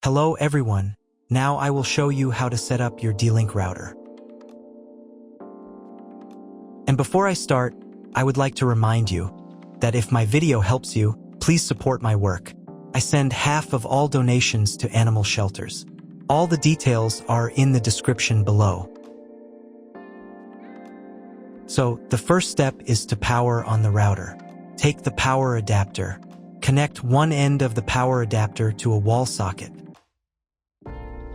Hello everyone, now I will show you how to set up your D-Link router. And before I start, I would like to remind you that if my video helps you, please support my work. I send half of all donations to animal shelters. All the details are in the description below. So, the first step is to power on the router. Take the power adapter. Connect one end of the power adapter to a wall socket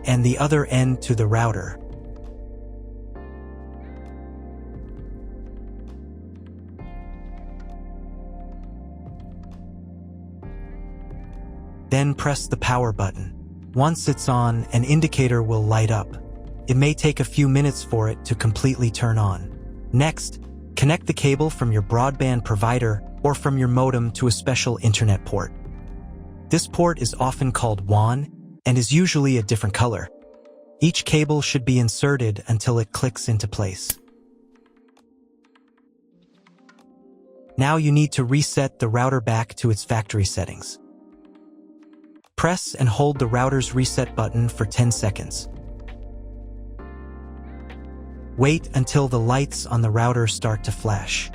and the other end to the router. Then press the power button. Once it's on, an indicator will light up. It may take a few minutes for it to completely turn on. Next, connect the cable from your broadband provider or from your modem to a special internet port. This port is often called WAN and is usually a different color. Each cable should be inserted until it clicks into place. Now you need to reset the router back to its factory settings. Press and hold the router's reset button for 10 seconds. Wait until the lights on the router start to flash.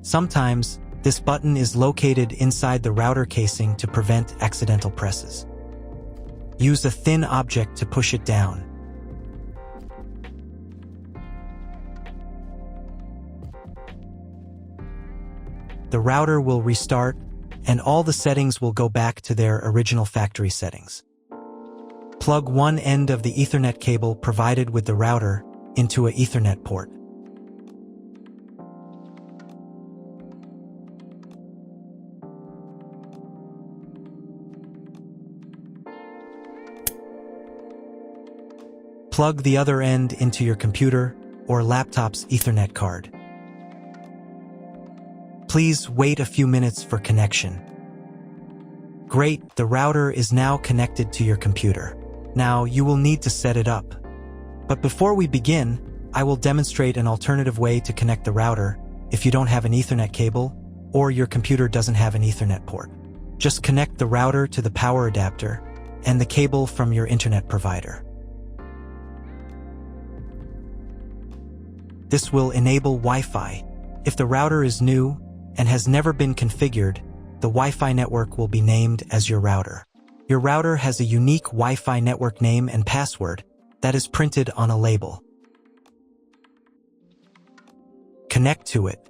Sometimes, this button is located inside the router casing to prevent accidental presses. Use a thin object to push it down. The router will restart, and all the settings will go back to their original factory settings. Plug one end of the Ethernet cable provided with the router into an Ethernet port. Plug the other end into your computer or laptop's Ethernet card. Please wait a few minutes for connection. Great, the router is now connected to your computer. Now you will need to set it up. But before we begin, I will demonstrate an alternative way to connect the router if you don't have an Ethernet cable or your computer doesn't have an Ethernet port. Just connect the router to the power adapter and the cable from your internet provider. This will enable Wi-Fi. If the router is new and has never been configured, the Wi-Fi network will be named as your router. Your router has a unique Wi-Fi network name and password that is printed on a label. Connect to it.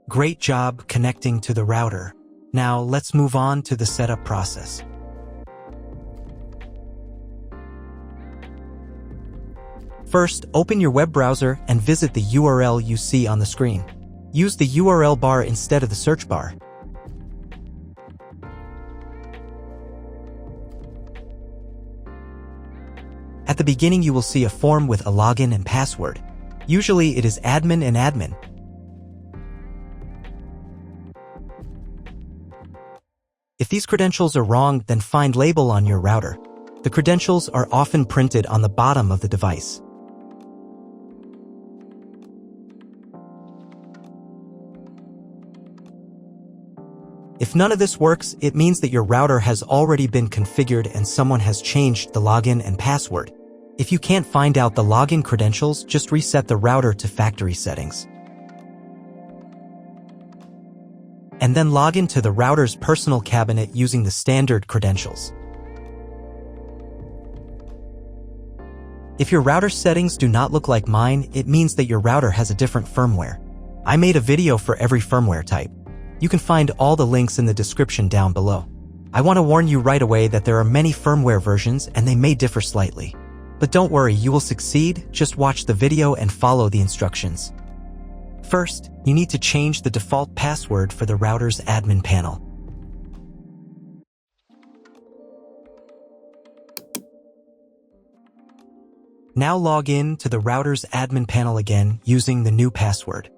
Great job connecting to the router. Now let's move on to the setup process. First, open your web browser and visit the URL you see on the screen. Use the URL bar instead of the search bar. At the beginning, you will see a form with a login and password. Usually, it is admin and admin. If these credentials are wrong, then find label on your router. The credentials are often printed on the bottom of the device. If none of this works, it means that your router has already been configured and someone has changed the login and password. If you can't find out the login credentials, just reset the router to factory settings. And then log into the router's personal cabinet using the standard credentials. If your router settings do not look like mine, it means that your router has a different firmware. I made a video for every firmware type. You can find all the links in the description down below. I want to warn you right away that there are many firmware versions and they may differ slightly. But don't worry, you will succeed. Just watch the video and follow the instructions. First, you need to change the default password for the router's admin panel. Now log in to the router's admin panel again using the new password.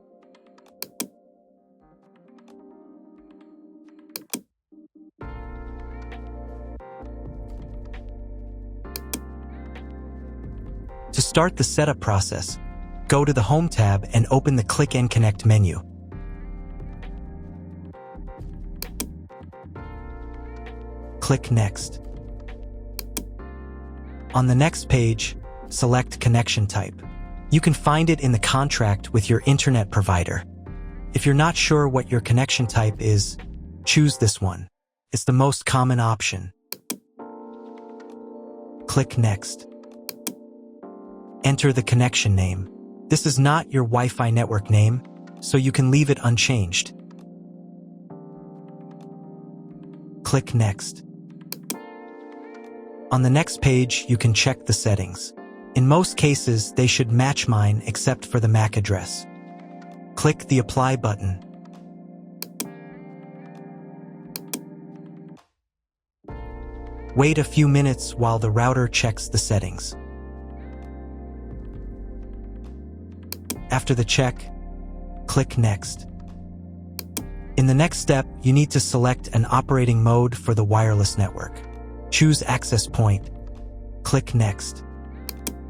To start the setup process, go to the Home tab and open the Click and Connect menu. Click Next. On the next page, select connection type. You can find it in the contract with your internet provider. If you're not sure what your connection type is, choose this one. It's the most common option. Click Next. Enter the connection name. This is not your Wi-Fi network name, so you can leave it unchanged. Click Next. On the next page, you can check the settings. In most cases, they should match mine except for the MAC address. Click the Apply button. Wait a few minutes while the router checks the settings. After the check, click Next. In the next step, you need to select an operating mode for the wireless network. Choose Access Point. Click Next.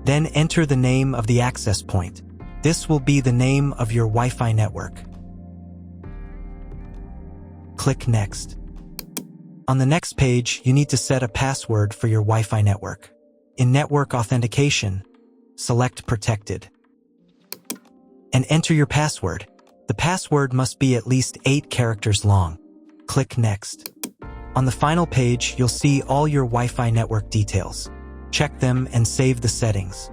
Then enter the name of the access point. This will be the name of your Wi-Fi network. Click Next. On the next page, you need to set a password for your Wi-Fi network. In Network Authentication, select Protected. And enter your password. The password must be at least 8 characters long. Click Next. On the final page, you'll see all your Wi-Fi network details. Check them and save the settings.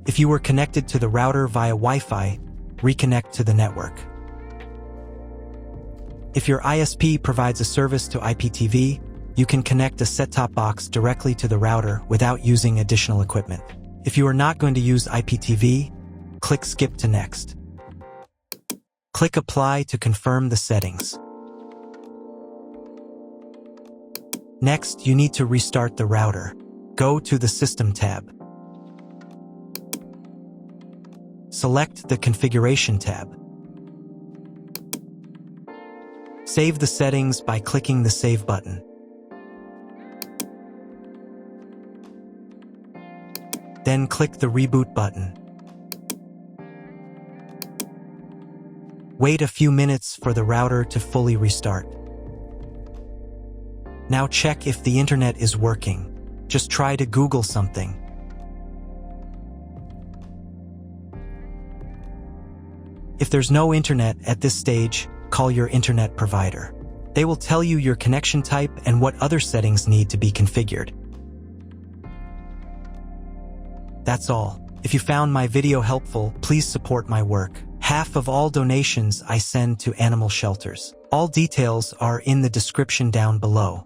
If you were connected to the router via Wi-Fi, reconnect to the network. If your ISP provides a service to IPTV, you can connect a set-top box directly to the router without using additional equipment. If you are not going to use IPTV, click Skip to Next. Click Apply to confirm the settings. Next, you need to restart the router. Go to the System tab. Select the Configuration tab. Save the settings by clicking the Save button. Then click the Reboot button. Wait a few minutes for the router to fully restart. Now check if the internet is working. Just try to Google something. If there's no internet at this stage, call your internet provider. They will tell you your connection type and what other settings need to be configured. That's all. If you found my video helpful, please support my work. Half of all donations I send to animal shelters. All details are in the description down below.